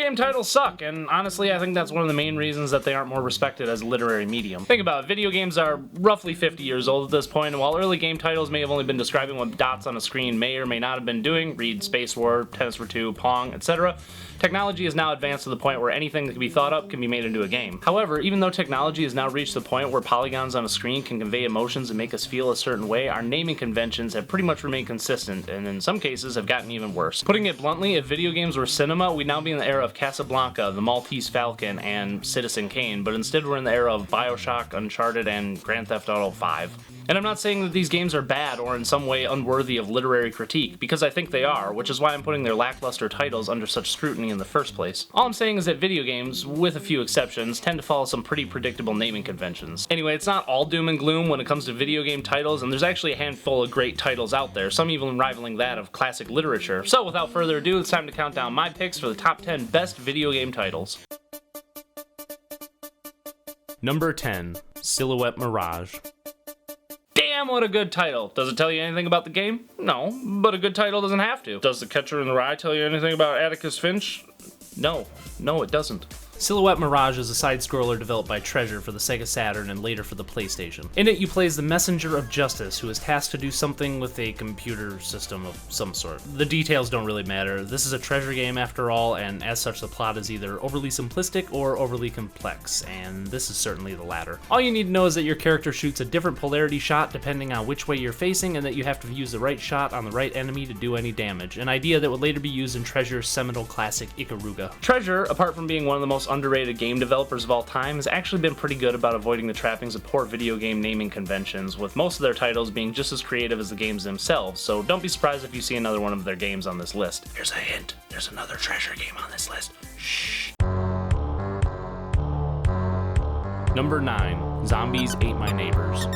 game titles suck, and honestly I think that's one of the main reasons that they aren't more respected as a literary medium. Think about it, video games are roughly 50 years old at this point, and while early game titles may have only been describing what dots on a screen may or may not have been doing, read Space War, Tennis for Two, Pong, etc., technology has now advanced to the point where anything that can be thought up can be made into a game. However, even though technology has now reached the point where polygons on a screen can convey emotions and make us feel a certain way, our naming conventions have pretty much remained consistent, and in some cases have gotten even worse. Putting it bluntly, if video games were cinema, we'd now be in the era of Casablanca, The Maltese Falcon, and Citizen Kane, but instead we're in the era of BioShock, Uncharted, and Grand Theft Auto 5. And I'm not saying that these games are bad or in some way unworthy of literary critique, because I think they are, which is why I'm putting their lackluster titles under such scrutiny in the first place. All I'm saying is that video games, with a few exceptions, tend to follow some pretty predictable naming conventions. Anyway, it's not all doom and gloom when it comes to video game titles, and there's actually a handful of great titles out there, some even rivaling that of classic literature. So without further ado, it's time to count down my picks for the top 10 best video game titles. Number 10, Silhouette Mirage. Damn, what a good title. Does it tell you anything about the game? No, but a good title doesn't have to. Does The Catcher in the Rye tell you anything about Atticus Finch? No, it doesn't. Silhouette Mirage is a side-scroller developed by Treasure for the Sega Saturn and later for the PlayStation. In it, you play as the Messenger of Justice, who is tasked to do something with a computer system of some sort. The details don't really matter. This is a Treasure game after all, and as such the plot is either overly simplistic or overly complex, and this is certainly the latter. All you need to know is that your character shoots a different polarity shot depending on which way you're facing, and that you have to use the right shot on the right enemy to do any damage, an idea that would later be used in Treasure's seminal classic Ikaruga. Treasure, apart from being one of the most underrated game developers of all time, has actually been pretty good about avoiding the trappings of poor video game naming conventions, with most of their titles being just as creative as the games themselves, so don't be surprised if you see another one of their games on this list. Here's a hint, there's another Treasure game on this list. Shh. Number 9, Zombies Ate My Neighbors.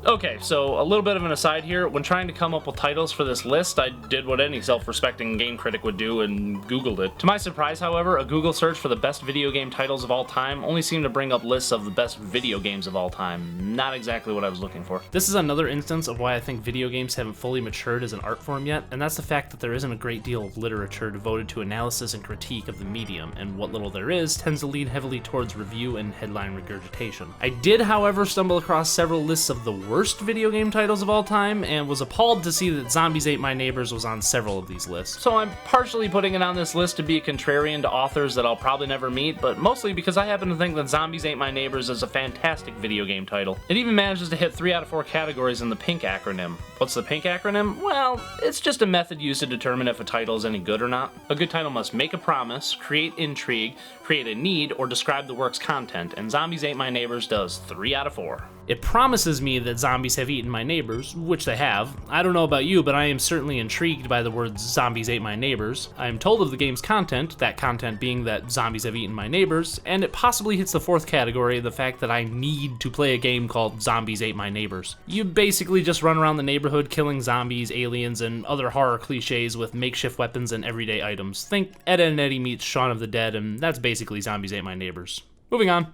Okay, so a little bit of an aside here. When trying to come up with titles for this list, I did what any self-respecting game critic would do and Googled it. To my surprise, however, a Google search for the best video game titles of all time only seemed to bring up lists of the best video games of all time. Not exactly what I was looking for. This is another instance of why I think video games haven't fully matured as an art form yet, and that's the fact that there isn't a great deal of literature devoted to analysis and critique of the medium, and what little there is tends to lean heavily towards review and headline regurgitation. I did, however, stumble across several lists of the worst video game titles of all time, and was appalled to see that Zombies Ate My Neighbors was on several of these lists. So I'm partially putting it on this list to be a contrarian to authors that I'll probably never meet, but mostly because I happen to think that Zombies Ate My Neighbors is a fantastic video game title. It even manages to hit 3 out of 4 categories in the PINK acronym. What's the PINK acronym? Well, it's just a method used to determine if a title is any good or not. A good title must make a promise, create intrigue, create a need, or describe the work's content, and Zombies Ate My Neighbors does 3 out of 4. It promises me that zombies have eaten my neighbors, which they have. I don't know about you, but I am certainly intrigued by the words zombies ate my neighbors. I am told of the game's content, that content being that zombies have eaten my neighbors, and it possibly hits the 4th category, the fact that I need to play a game called Zombies Ate My Neighbors. You basically just run around the neighborhood killing zombies, aliens, and other horror cliches with makeshift weapons and everyday items. Think Ed, Edd n Eddy meets Shaun of the Dead, and that's basically Zombies Ate My Neighbors. Moving on.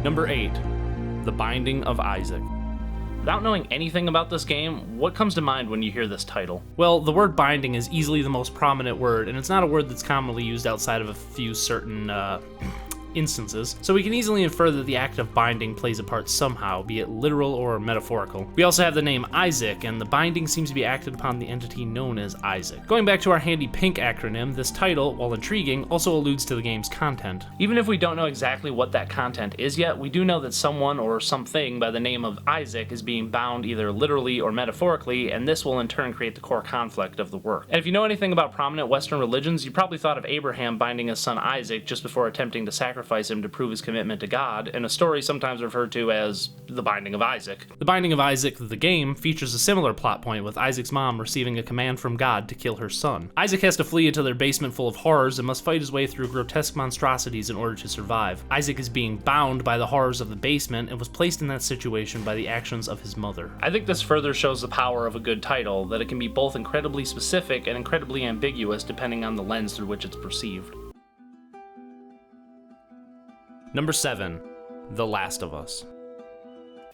Number 8, The Binding of Isaac. Without knowing anything about this game, what comes to mind when you hear this title? Well, the word binding is easily the most prominent word, and it's not a word that's commonly used outside of a few certain, instances, so we can easily infer that the act of binding plays a part somehow, be it literal or metaphorical. We also have the name Isaac, and the binding seems to be acted upon the entity known as Isaac. Going back to our handy PINK acronym, this title, while intriguing, also alludes to the game's content. Even if we don't know exactly what that content is yet, we do know that someone or something by the name of Isaac is being bound either literally or metaphorically, and this will in turn create the core conflict of the work. And if you know anything about prominent Western religions, you probably thought of Abraham binding his son Isaac just before attempting to sacrifice him to prove his commitment to God, and a story sometimes referred to as The Binding of Isaac. The Binding of Isaac, the game, features a similar plot point with Isaac's mom receiving a command from God to kill her son. Isaac has to flee into their basement full of horrors and must fight his way through grotesque monstrosities in order to survive. Isaac is being bound by the horrors of the basement and was placed in that situation by the actions of his mother. I think this further shows the power of a good title, that it can be both incredibly specific and incredibly ambiguous depending on the lens through which it's perceived. Number 7, The Last of Us.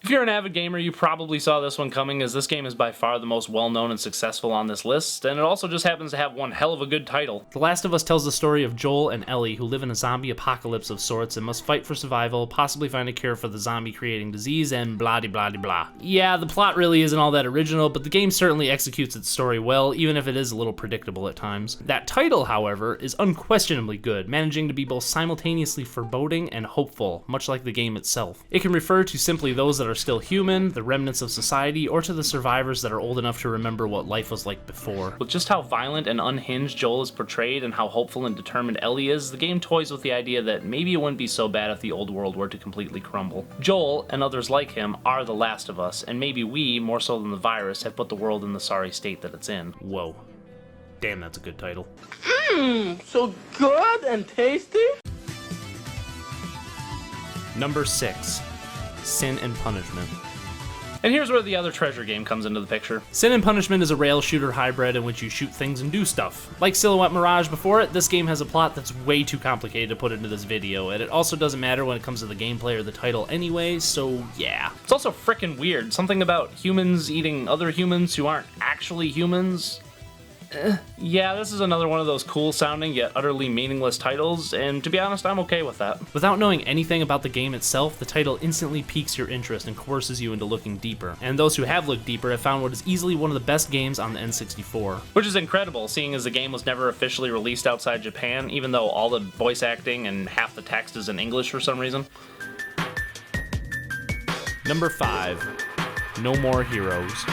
If you're an avid gamer, you probably saw this one coming, as this game is by far the most well-known and successful on this list, and it also just happens to have one hell of a good title. The Last of Us tells the story of Joel and Ellie, who live in a zombie apocalypse of sorts and must fight for survival, possibly find a cure for the zombie-creating disease, and blah de blah de blah. Yeah, the plot really isn't all that original, but the game certainly executes its story well, even if it is a little predictable at times. That title, however, is unquestionably good, managing to be both simultaneously foreboding and hopeful, much like the game itself. It can refer to simply those that are still human, the remnants of society, or to the survivors that are old enough to remember what life was like before. With just how violent and unhinged Joel is portrayed and how hopeful and determined Ellie is, the game toys with the idea that maybe it wouldn't be so bad if the old world were to completely crumble. Joel, and others like him, are the Last of Us, and maybe we, more so than the virus, have put the world in the sorry state that it's in. Whoa. Damn, that's a good title. So good and tasty? Number 6. Sin and Punishment. And here's where the other treasure game comes into the picture. Sin and Punishment is a rail shooter hybrid in which you shoot things and do stuff. Like Silhouette Mirage before it, this game has a plot that's way too complicated to put into this video, and it also doesn't matter when it comes to the gameplay or the title anyway, so yeah. It's also frickin' weird. Something about humans eating other humans who aren't actually humans. Yeah, this is another one of those cool sounding yet utterly meaningless titles, and to be honest, I'm okay with that. Without knowing anything about the game itself, the title instantly piques your interest and coerces you into looking deeper. And those who have looked deeper have found what is easily one of the best games on the N64. Which is incredible, seeing as the game was never officially released outside Japan, even though all the voice acting and half the text is in English for some reason. Number 5. No More Heroes.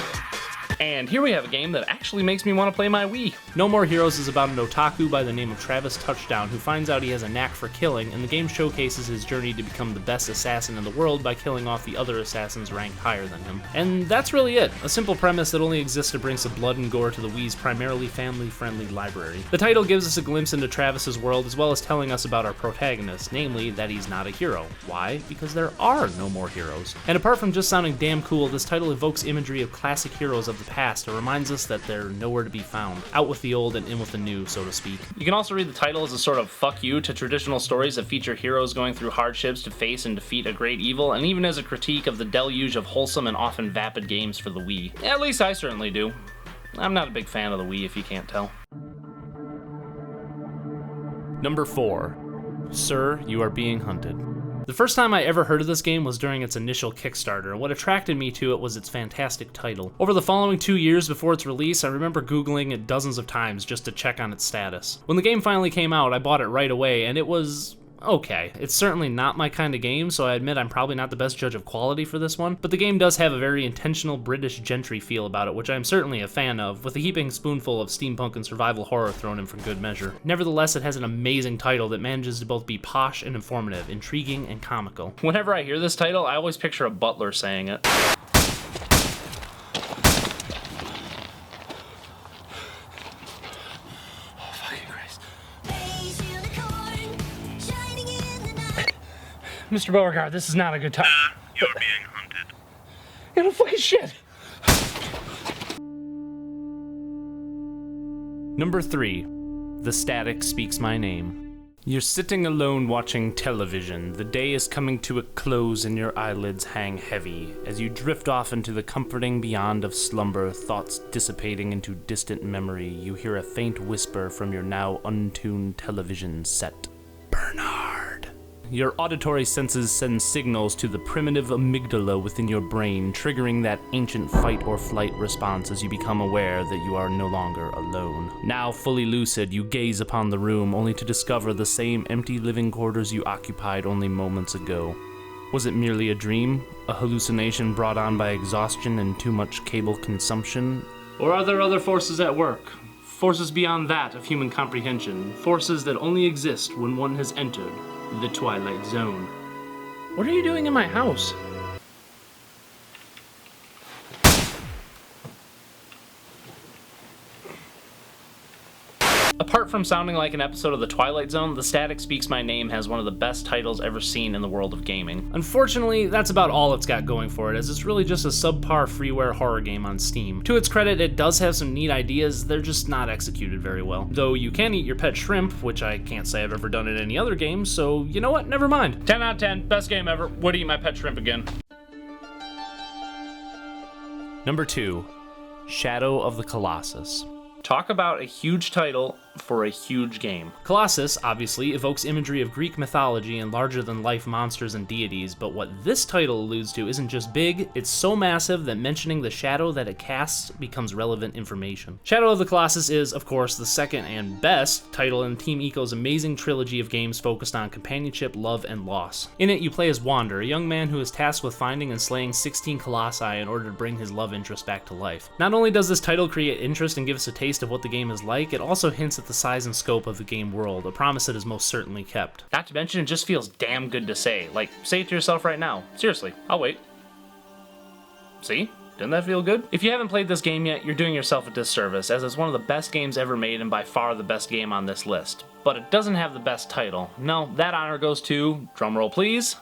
And here we have a game that actually makes me want to play my Wii. No More Heroes is about an otaku by the name of Travis Touchdown who finds out he has a knack for killing, and the game showcases his journey to become the best assassin in the world by killing off the other assassins ranked higher than him. And that's really it, a simple premise that only exists to bring some blood and gore to the Wii's primarily family-friendly library. The title gives us a glimpse into Travis's world as well as telling us about our protagonist, namely that he's not a hero. Why? Because there are no more heroes. And apart from just sounding damn cool, this title evokes imagery of classic heroes of the past and reminds us that they're nowhere to be found. Out with the old and in with the new, so to speak. You can also read the title as a sort of fuck you to traditional stories that feature heroes going through hardships to face and defeat a great evil, and even as a critique of the deluge of wholesome and often vapid games for the Wii. At least I certainly do. I'm not a big fan of the Wii, if you can't tell. Number 4. Sir, You Are Being Hunted. The first time I ever heard of this game was during its initial Kickstarter, and what attracted me to it was its fantastic title. Over the following 2 years before its release, I remember Googling it dozens of times just to check on its status. When the game finally came out, I bought it right away, and it was okay. It's certainly not my kind of game, so I admit I'm probably not the best judge of quality for this one, but the game does have a very intentional British gentry feel about it, which I'm certainly a fan of, with a heaping spoonful of steampunk and survival horror thrown in for good measure. Nevertheless, it has an amazing title that manages to both be posh and informative, intriguing and comical. Whenever I hear this title, I always picture a butler saying it. Mr. Beauregard, this is not a good time. You're being hunted. You know, fucking shit. Number 3. The Static Speaks My Name. You're sitting alone watching television. The day is coming to a close and your eyelids hang heavy. As you drift off into the comforting beyond of slumber, thoughts dissipating into distant memory, you hear a faint whisper from your now untuned television set. Bernard. Your auditory senses send signals to the primitive amygdala within your brain, triggering that ancient fight or flight response as you become aware that you are no longer alone. Now fully lucid, you gaze upon the room only to discover the same empty living quarters you occupied only moments ago. Was it merely a dream? A hallucination brought on by exhaustion and too much cable consumption? Or are there other forces at work? Forces beyond that of human comprehension. Forces that only exist when one has entered the Twilight Zone. What are you doing in my house? Apart from sounding like an episode of The Twilight Zone, The Static Speaks My Name has one of the best titles ever seen in the world of gaming. Unfortunately, that's about all it's got going for it, as it's really just a subpar freeware horror game on Steam. To its credit, it does have some neat ideas, they're just not executed very well. Though you can eat your pet shrimp, which I can't say I've ever done in any other game, so you know what, never mind. 10 out of 10, best game ever, would eat my pet shrimp again. Number 2, Shadow of the Colossus. Talk about a huge title for a huge game. Colossus, obviously, evokes imagery of Greek mythology and larger-than-life monsters and deities, but what this title alludes to isn't just big, it's so massive that mentioning the shadow that it casts becomes relevant information. Shadow of the Colossus is, of course, the second and best title in Team Ico's amazing trilogy of games focused on companionship, love, and loss. In it, you play as Wander, a young man who is tasked with finding and slaying 16 colossi in order to bring his love interest back to life. Not only does this title create interest and give us a taste of what the game is like, it also hints at the size and scope of the game world, a promise that is most certainly kept. Not to mention, it just feels damn good to say. Like, say it to yourself right now. Seriously, I'll wait. See? Didn't that feel good? If you haven't played this game yet, you're doing yourself a disservice, as it's one of the best games ever made and by far the best game on this list. But it doesn't have the best title. No, that honor goes to, drumroll please,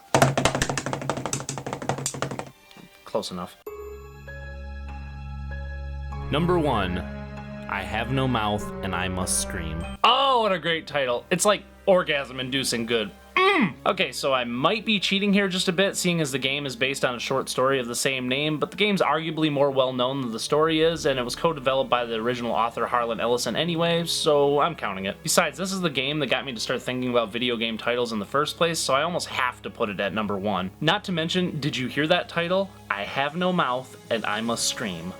close enough. Number 1. I Have No Mouth and I Must Scream. Oh, what a great title. It's like orgasm-inducing good. Okay, so I might be cheating here just a bit, seeing as the game is based on a short story of the same name, but the game's arguably more well-known than the story is, and it was co-developed by the original author Harlan Ellison anyway, so I'm counting it. Besides, this is the game that got me to start thinking about video game titles in the first place, so I almost have to put it at number 1. Not to mention, did you hear that title? I Have No Mouth and I Must Scream.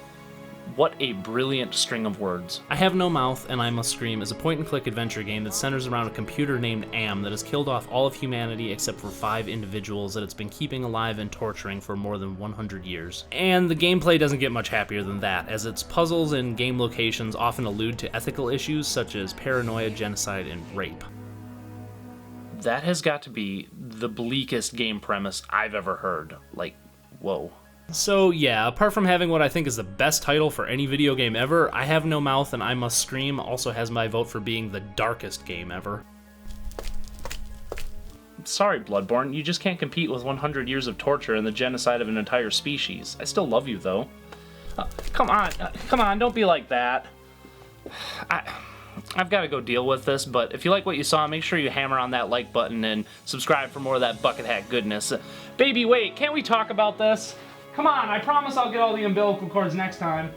What a brilliant string of words. I Have No Mouth and I Must Scream is a point-and-click adventure game that centers around a computer named Am that has killed off all of humanity except for 5 individuals that it's been keeping alive and torturing for more than 100 years. And the gameplay doesn't get much happier than that, as its puzzles and game locations often allude to ethical issues such as paranoia, genocide, and rape. That has got to be the bleakest game premise I've ever heard. Like, whoa. So yeah, apart from having what I think is the best title for any video game ever, I Have No Mouth and I Must Scream also has my vote for being the darkest game ever. Sorry, Bloodborne, you just can't compete with 100 years of torture and the genocide of an entire species. I still love you, though. Come on, don't be like that. I've got to go deal with this, but if you like what you saw, make sure you hammer on that like button and subscribe for more of that bucket hat goodness. Baby, wait, can't we talk about this? Come on, I promise I'll get all the umbilical cords next time.